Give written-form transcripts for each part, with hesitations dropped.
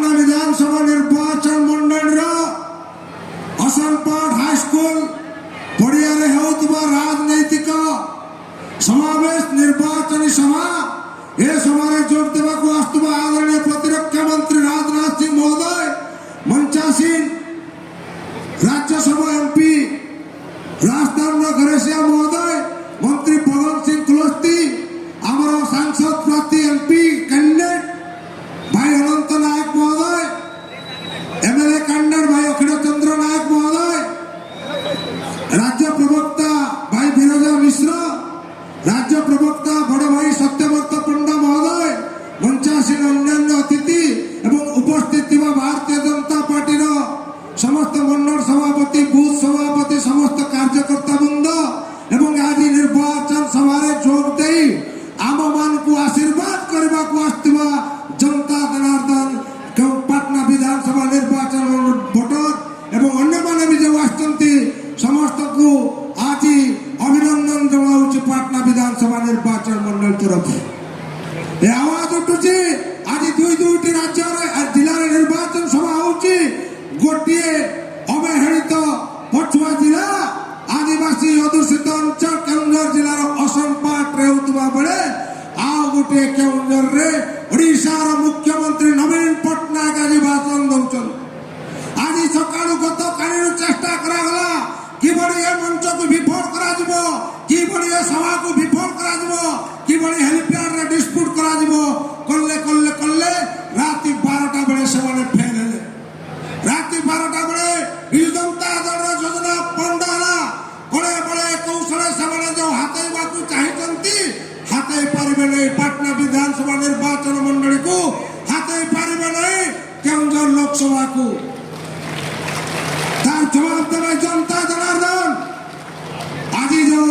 पाटना विधानसभा निर्वाचन मंडल असनपाट हाईस्कूल पड़िया राजनैतिक समावेश निर्वाचन सभा ए सभा जोड़ देवाक आसुवा आदरणीय प्रतिरक्षा मंत्री राजनाथ सिंह महोदय मंचासीन राज्यसभा एमपी राजस्थान घरेसिया महोदय मंत्री पवन सिंह कुलस्ती आमर सांसद प्रार्थी एमपी कैंडिडेट भाई अनंत नायक महोदय एमएलए कैंडिडेट भाई अखिल चंद्र नायक महोदय राज्य प्रवक्ता भाई विरजा मिश्र राज्य प्रवक्ता बड़ भाई सत्यव्रत पंडा महोदय मंचासीन अन्य अतिथि एवं उपस्थित भारतीय जनता पार्टी समस्त मंडल सभापति बूथ सभापति समस्त कार्यकर्ता वृंद एवं आज निर्वाचन सभा जोग दे आम मान को आशीर्वाद करने को आसुवा जनता जनार्दन पाटना विधानसभा निर्वाचन भोटर एवं अन्य माने भी जो आसचंती समस्त को आज अभिनंदन जनाऊँ पाटना विधानसभा निर्वाचन मंडल तरफ आवाज उठुची आज दुई दुईटी राज्य जिले निर्वाचन सभा होची गोटे अवहेलित पछुआ जिला आदिवासी अधुषित अंचल केन्दुझर जिलार असनपाट होता बेले आउ गोटे केन्दुझर ओडिशार मुख्यमंत्री नवीन पट्टनायक आज भाषण दौरान आज सका गत काली चेष्टा करागला किभली ए मंच को विफल करा किभली ए सभा को विफल करा किभली हेलीपैड रे डिस्प्यूट करा कल्ले कल्ले कल्ले राति 12टा बेले से फेल हेले राति 12टा बेले बिजु जनता दल योजना पंडाला बड़े बड़े कौशल से जो हाथेवा को चाहती हाथे पारे नहीं पाटना विधानसभा निर्वाचन मंडली को हाथे पारे नहीं केन्दुझर लोकसभा को तार जवाब देवे जनता जनार्दन आज जो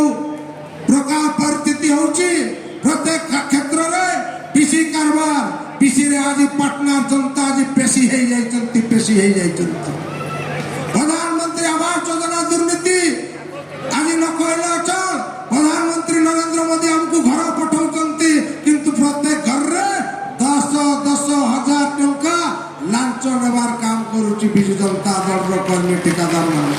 प्रकार परिस्थिति होची प्रत्येक क्षेत्र में पीसी कारबार पीसी रे आज पाटना जनता आज पेशी है प्रधानमंत्री आवास योजना दुर्नीति आज न कहले चल प्रधानमंत्री नरेंद्र मोदी हमको घर पठाउचंती किंतु प्रत्येक घर रे 10,000 टंका लांच नेबार काम करूची बिजु जनता दल रो कर्मी ठिकादार माने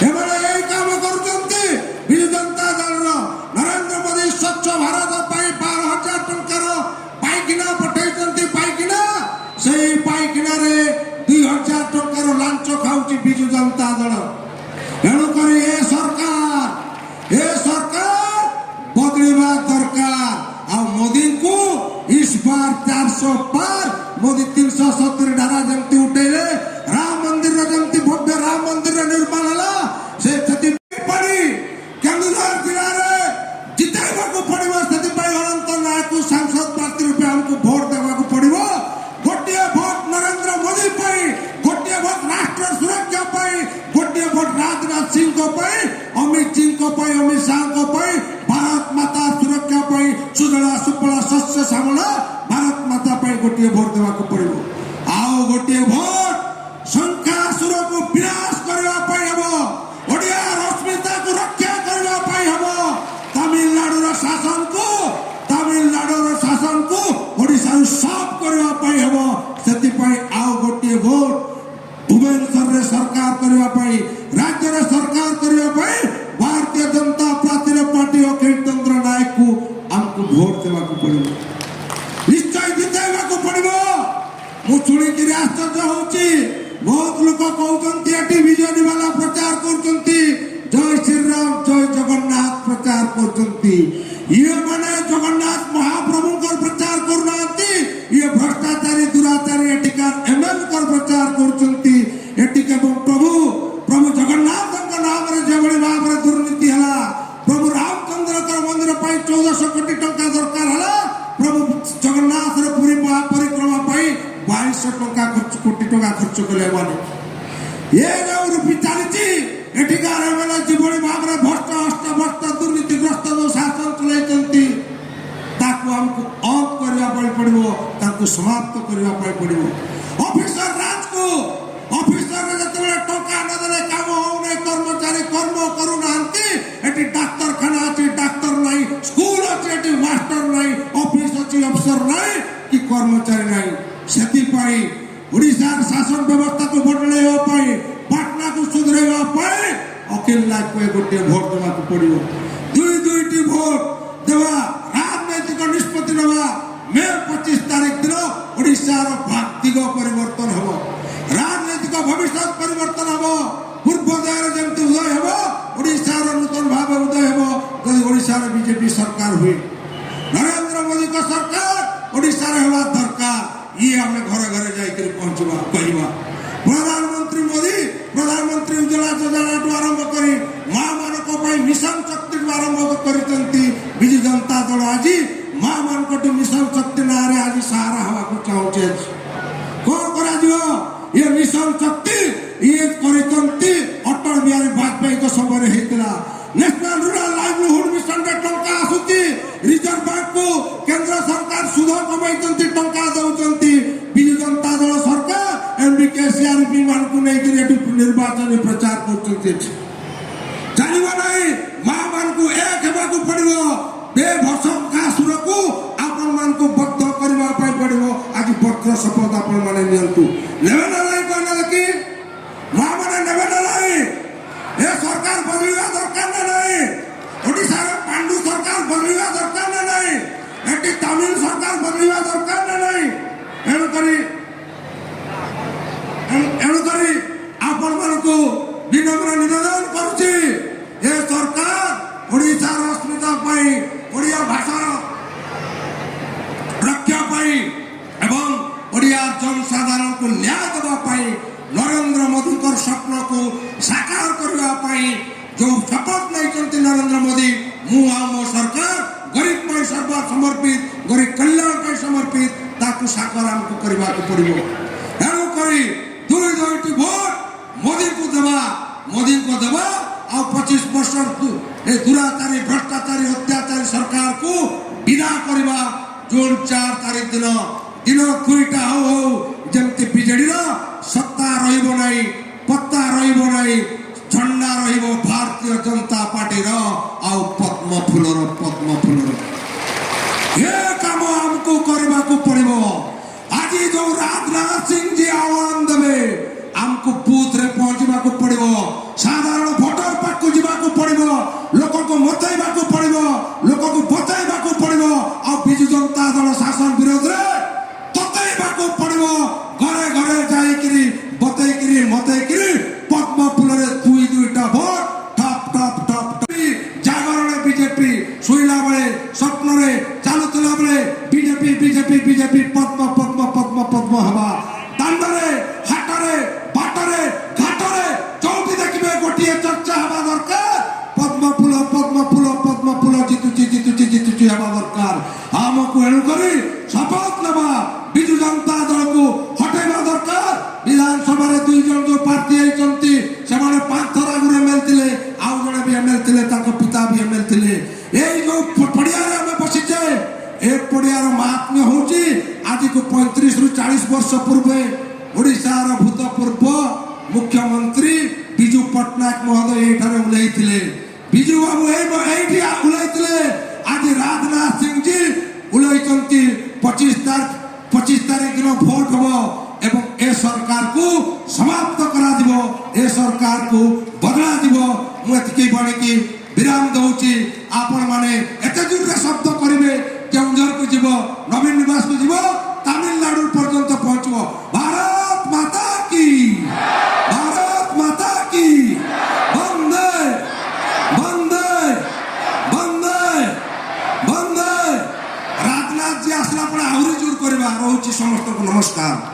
एबळे एई काम करूचंती बिजु जनता दल रो नरेंद्र मोदी स्वच्छ भारत पाई 12,000 टंका रो पाइकिना पठाइचंती पाइकिना सेई पाइकिना रे 2,000 टंका रो लांच खाउची बिजु जनता दल एणु करी ए सरकार बदलिबा दरकार आ मोदी को इस बार 400 पार मोदी 370 धारा जमती उठेले राम मंदिर जमती भव्य राम मंदिर निर्माण हला से छति पड़ी केन्दुझर जिला रे जिताइबा को पड़िबो सेति पई अनंत नायक को सांसद प्रार्थी रूपे हमको वोट देबा को पड़िबो गोटे वोट नरेंद्र मोदी पई गोटे वोट राष्ट्र सुरक्षा पई गोटे वोट राजनाथ सिंह को पई अमित सिंह को पई अमित शाह को पई भारत माता सुरक्षा पई सुजला सुफला शस्य श्यामला भारत माता पई गोटे वोट देबा को पड़िबो आओ गोटे वोट संख्यासुर को विनाश करबा पई हबो ओडिया अस्मिता को रक्षा करबा पई हबो तमिलनाडु शासन को ओडिसा साफ करबा पई हबो सेति पई आओ गोटे वोट भुवनेश्वर रे सरकार करबा पई राज्य रे सरकार करबा पई भारतीय जनता पार्टी अखिल चंद्र नायक को हमको वोट देबा को पड़िबो निश्चय जिताइबा को पड़िबो मु सुनिकी आश्चर्य होची बहुत लोग कहउचंती एटी विजय वाला प्रचार करचंती जय श्री राम जय जगन्नाथ प्रचार करचंती ये माने जगन्नाथ महाप्रभु को प्रचार करनांती ये भ्रष्टाचारी दुराचारी एटिकार एमएल को प्रचार करचंती एटिके प्रभु जगन्नाथ का नाम रे जेबड़ी भाव रे दुर्नीति हला प्रभु रामचंद्र का मंदिर पाई 1400 कोटी टंका दरकार हला प्रभु जगन्नाथ रे पूरी परिक्रमा पाई 2200 कोटी टंका खर्च कले माने ये जो रूपी चालीची एठिकार एमएलए जीवनी भाव रे भ्रष्ट दुर्नीतिग्रस्त जो शासन चलाइचंती ताकू हमको अंत करबा पड़िबो ताकू समाप्त करबा पड़िबो ऑफिसर राज को ऑफिसर रे जतबे टंका न देले काम हो नै कर्मचारी कर्म करू नांती एटी डाक्टर खाना अछि डाक्टर नै स्कूल अछि एटी मास्टर नै ऑफिस अछि अफसर नै कि कर्मचारी नै सेति पाई ओडिशार शासन व्यवस्था को बदलाइवा पाई पाटना को सुधराइवा पाई अखिल नाथ को गोटे भोट देवा को पड़िबो दुई दुईटी भोट देवा राजनैतिक निष्पत्ति नवा मे 25 तारिख दिन ओडिशार भाग्यिक परिवर्तन हबो राजनैतिक भविष्य परिवर्तन हबो पूर्वोदय जमती उदय हबो ओडिशार नूतन भाव उदय हबो जदि ओडिशार बीजेपी सरकार हुए नरेंद्र मोदी का सरकार ओडिशार हेबा दरकार ये हमें घर घर जाकर पहुंचवा कहवा प्रधानमंत्री मोदी प्रधानमंत्री उज्ज्वला योजना आरंभ करी माँ मानक मिशन शक्ति आरंभ करते विजु जनता दल आज माँ मान मिशन शक्ति ना आज सहारा हवा को चाहूचे कौन करा ये मिशन शक्ति ये करते अटल बिहारी वाजपेयी को समय होता नेशनल रूरल लाइवलीहुड मिशन रे टंका आसुची रिजर्व बैंक को केंद्र सरकार सुध कमाई टंका दौरान विजु जनता दल सरकार एमबीके सीआरपी मान को नहीं निर्वाचन प्रचार करते चलवा नहीं माँ मान को एक हेबा को पड़ो बेभसकासुर को आपण मान को बद्ध करबा पाई पड़ो आज पत्र शपथ आपण माने नियंतु नेबे ना नहीं कहना देखी माँ माने नेबे ना नहीं ए सरकार बदलिया दरकार ना नहीं ओडिशा रे पांडु सरकार बदलिया दरकार ना नहीं एटी तमिल सरकार बदलिया दरकार ना नहीं एणु करी आपण मान को विनम्र निवेदन करछि ए सरकार ओडिशा रो अस्मिता पाई ओडिया भाषा रक्षा पाई एवं ओडिया जनसाधारण को न्याय देवा पाई नरेंद्र मोदी को स्वप्न को साकार करने पाई जो शपथ नहीं नरेंद्र मोदी मु मो सरकार गरीब पर सर्व समर्पित गरीब कल्याण पर समर्पित ताकू साकार हमको करबा को पड़िबो एणु करी दुई दुईटी भोट मोदी को देवा आ 25 वर्ष ए दुराचारी भ्रष्टाचारी अत्याचारी सरकार को विदा करबा जून 4 तारिख दिन दुईटा हो जमती बीजेडी सत्ता रहिबो नहीं पत्ता रहिबो नहीं झंडा रहिबो भारतीय जनता पार्टी पद्म फूलर ये काम हमको करबा को पड़िबो आज जो राजनाथ सिंह जी आह्वान देवे हमको बूथ रे पहुंचबा को पड़िबो साधारण भोटर पाक को जीवा को पड़िबो लोक को मतैबा को पड़िबो लोक को बचाइबा को पड़िबो आ बिजु जनता दल शासन विरोध रे ततैबा को पड़िबो घरे घरे जाइकिरी बतैकिरी मतैकिरी पद्म फूलरे दुई दुईटा भोट टप टप टप जागरण बीजेपी सोइला बेले स्वप्न रे चालुतला बेले बीजेपी बीजेपी बीजेपी पद्म पद्म पद्म पद्म हवा दांडरे हाटरे बाटरे घाटरे चौकी देखिबे गोटिए चर्चा हवा दरकार पद्म फूल जितुची हवा दरकार हमको एणु करी शपथ नवा विजु जनता दल को हटेबा दरकार विधानसभा रे दुई जन जो पार्टी आइचंती से माने 5 थर आगुरे मेलतिले आउ जने भी एमएल थिले ताको पिता भी एमएल थिले एई जो पड़िया रे हम बसिचे ए पड़ियार महात्म्य होची आज को 35 रु 40 वर्ष पूर्वे ओडिशा रो भूतपूर्व मुख्यमंत्री बिजू पटनायक महोदय एठारे उलैथिले बिजू बाबू एठी उलैथिले आज राजनाथ सिंह जी उलैचंती 25 तारीख दिन भोट हबो एवं ए सरकार को समाप्त करा दिबो ए सरकार को बदला दिबो मु एतिके बाणी की विराम दउची आपण माने एते दूर शब्द करिवे केउंझर को जीवो नवीन निवास को जीवो तमिलनाडु पर्यंत पहुंचबो भारत माता की वंदे वंदे वंदे वंदे राजनाथ जी आसला पर आहुरी जोर करबा रहउची समस्त को नमस्कार।